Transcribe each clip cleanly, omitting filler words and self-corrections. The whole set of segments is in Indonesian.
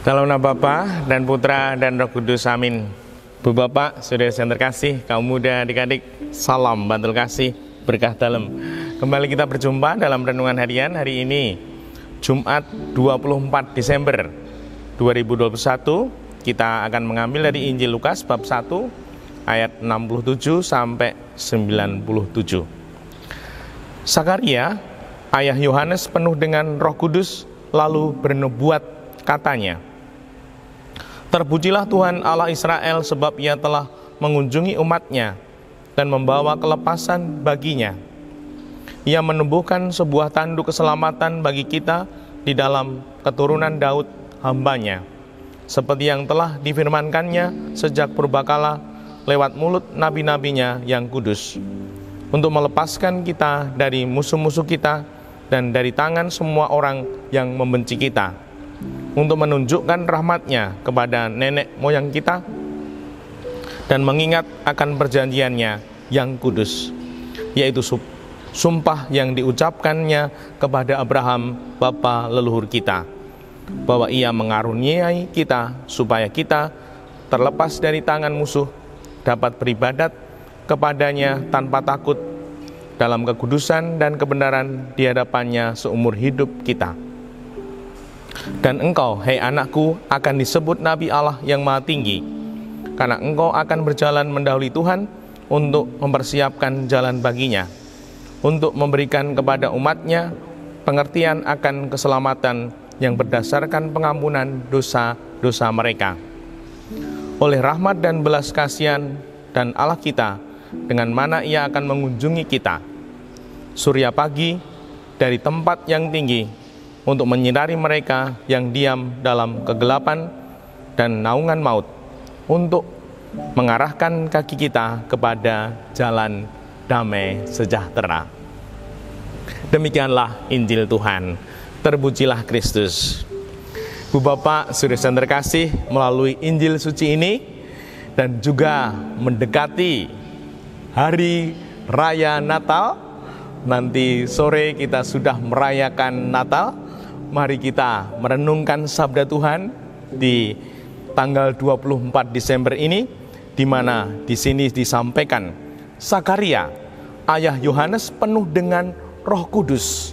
Dalam nama Bapa dan Putra dan Roh Kudus, amin. Bu Bapak, saudara yang terkasih, kaum muda, adik-adik, salam bantul kasih, berkah dalam. Kembali kita berjumpa dalam renungan harian hari ini, Jumat 24 Desember 2021. Kita akan mengambil dari Injil Lukas bab 1 ayat 67 sampai 97. Sakaria, ayah Yohanes, penuh dengan Roh Kudus, lalu bernubuat, katanya, "Terpujilah Tuhan Allah Israel, sebab Ia telah mengunjungi umat-Nya dan membawa kelepasan baginya. Ia menumbuhkan sebuah tanduk keselamatan bagi kita di dalam keturunan Daud hamba-Nya, seperti yang telah difirmankannya sejak purbakala lewat mulut nabi-nabinya yang kudus, untuk melepaskan kita dari musuh-musuh kita dan dari tangan semua orang yang membenci kita, untuk menunjukkan rahmat-Nya kepada nenek moyang kita dan mengingat akan perjanjian-Nya yang kudus, yaitu sumpah yang diucapkannya kepada Abraham bapa leluhur kita, bahwa Ia mengaruniai kita supaya kita terlepas dari tangan musuh dapat beribadat kepadanya tanpa takut dalam kekudusan dan kebenaran di hadapan-Nya seumur hidup kita. Dan engkau, hei anakku, akan disebut Nabi Allah yang Maha Tinggi, karena engkau akan berjalan mendahului Tuhan untuk mempersiapkan jalan baginya, untuk memberikan kepada umat-Nya pengertian akan keselamatan yang berdasarkan pengampunan dosa-dosa mereka. Oleh rahmat dan belas kasihan dan Allah kita, dengan mana Ia akan mengunjungi kita, surya pagi dari tempat yang tinggi, untuk menyinari mereka yang diam dalam kegelapan dan naungan maut, untuk mengarahkan kaki kita kepada jalan damai sejahtera." Demikianlah Injil Tuhan. Terpujilah Kristus. Bu Bapak, saudara yang terkasih, melalui Injil suci ini dan juga mendekati hari raya Natal, nanti sore kita sudah merayakan Natal. Mari kita merenungkan sabda Tuhan di tanggal 24 Desember ini, di mana di sini disampaikan Sakaria, ayah Yohanes, penuh dengan Roh Kudus.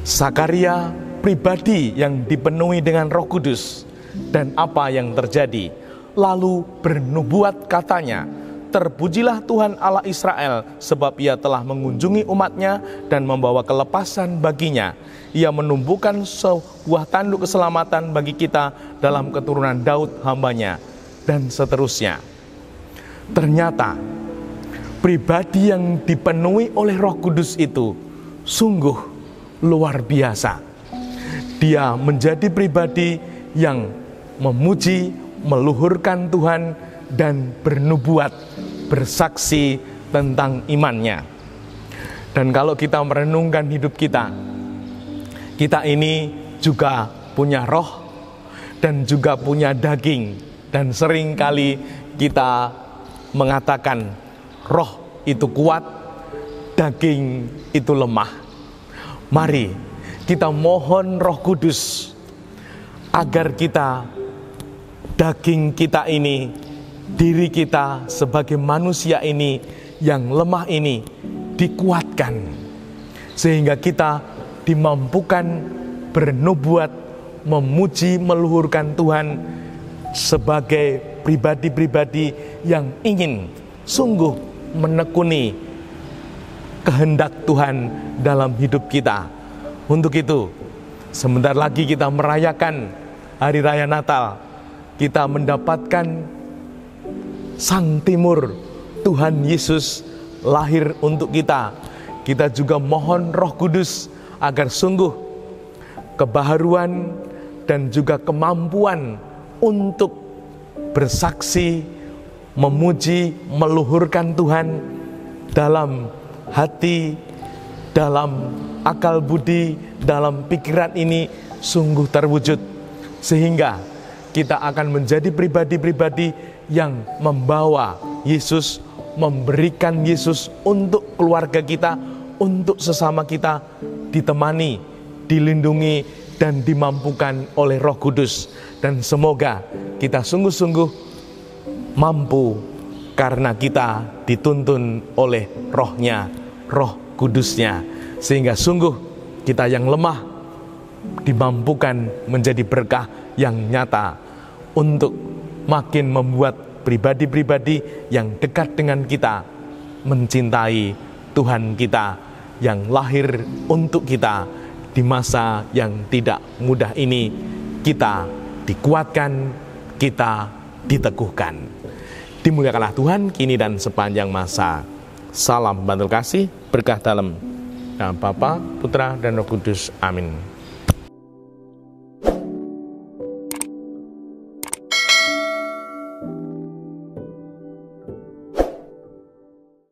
Sakaria pribadi yang dipenuhi dengan Roh Kudus, dan apa yang terjadi? Lalu bernubuat, katanya, "Terpujilah Tuhan Allah Israel, sebab Ia telah mengunjungi umat-Nya dan membawa kelepasan baginya. Ia menumbuhkan sebuah tanduk keselamatan bagi kita dalam keturunan Daud hamba-Nya," dan seterusnya. Ternyata pribadi yang dipenuhi oleh Roh Kudus itu sungguh luar biasa. Dia menjadi pribadi yang memuji, meluhurkan Tuhan, dan bernubuat, bersaksi tentang imannya. Dan kalau kita merenungkan hidup kita ini juga punya roh dan juga punya daging. Dan seringkali kita mengatakan roh itu kuat, daging itu lemah. Mari kita mohon Roh Kudus agar kita, daging kita ini, diri kita sebagai manusia ini yang lemah ini dikuatkan, sehingga kita dimampukan bernubuat, memuji, meluhurkan Tuhan sebagai pribadi-pribadi yang ingin sungguh menekuni kehendak Tuhan dalam hidup kita. Untuk itu, sebentar lagi kita merayakan Hari Raya Natal. Kita mendapatkan Sang Timur, Tuhan Yesus lahir untuk kita. Kita juga mohon Roh Kudus agar sungguh kebaharuan dan juga kemampuan untuk bersaksi, memuji, meluhurkan Tuhan dalam hati, dalam akal budi, dalam pikiran ini sungguh terwujud, sehingga kita akan menjadi pribadi-pribadi yang membawa Yesus, memberikan Yesus untuk keluarga kita, untuk sesama kita, ditemani, dilindungi, dan dimampukan oleh Roh Kudus. Dan semoga kita sungguh-sungguh mampu karena kita dituntun oleh Roh-Nya, Roh Kudus-Nya, sehingga sungguh kita yang lemah dimampukan menjadi berkah yang nyata untuk makin membuat pribadi-pribadi yang dekat dengan kita mencintai Tuhan kita yang lahir untuk kita di masa yang tidak mudah ini. Kita dikuatkan, kita diteguhkan. Dimuliakanlah Tuhan kini dan sepanjang masa. Salam bantul kasih, berkah dalam nama Bapa, Putra, dan Roh Kudus. Amin.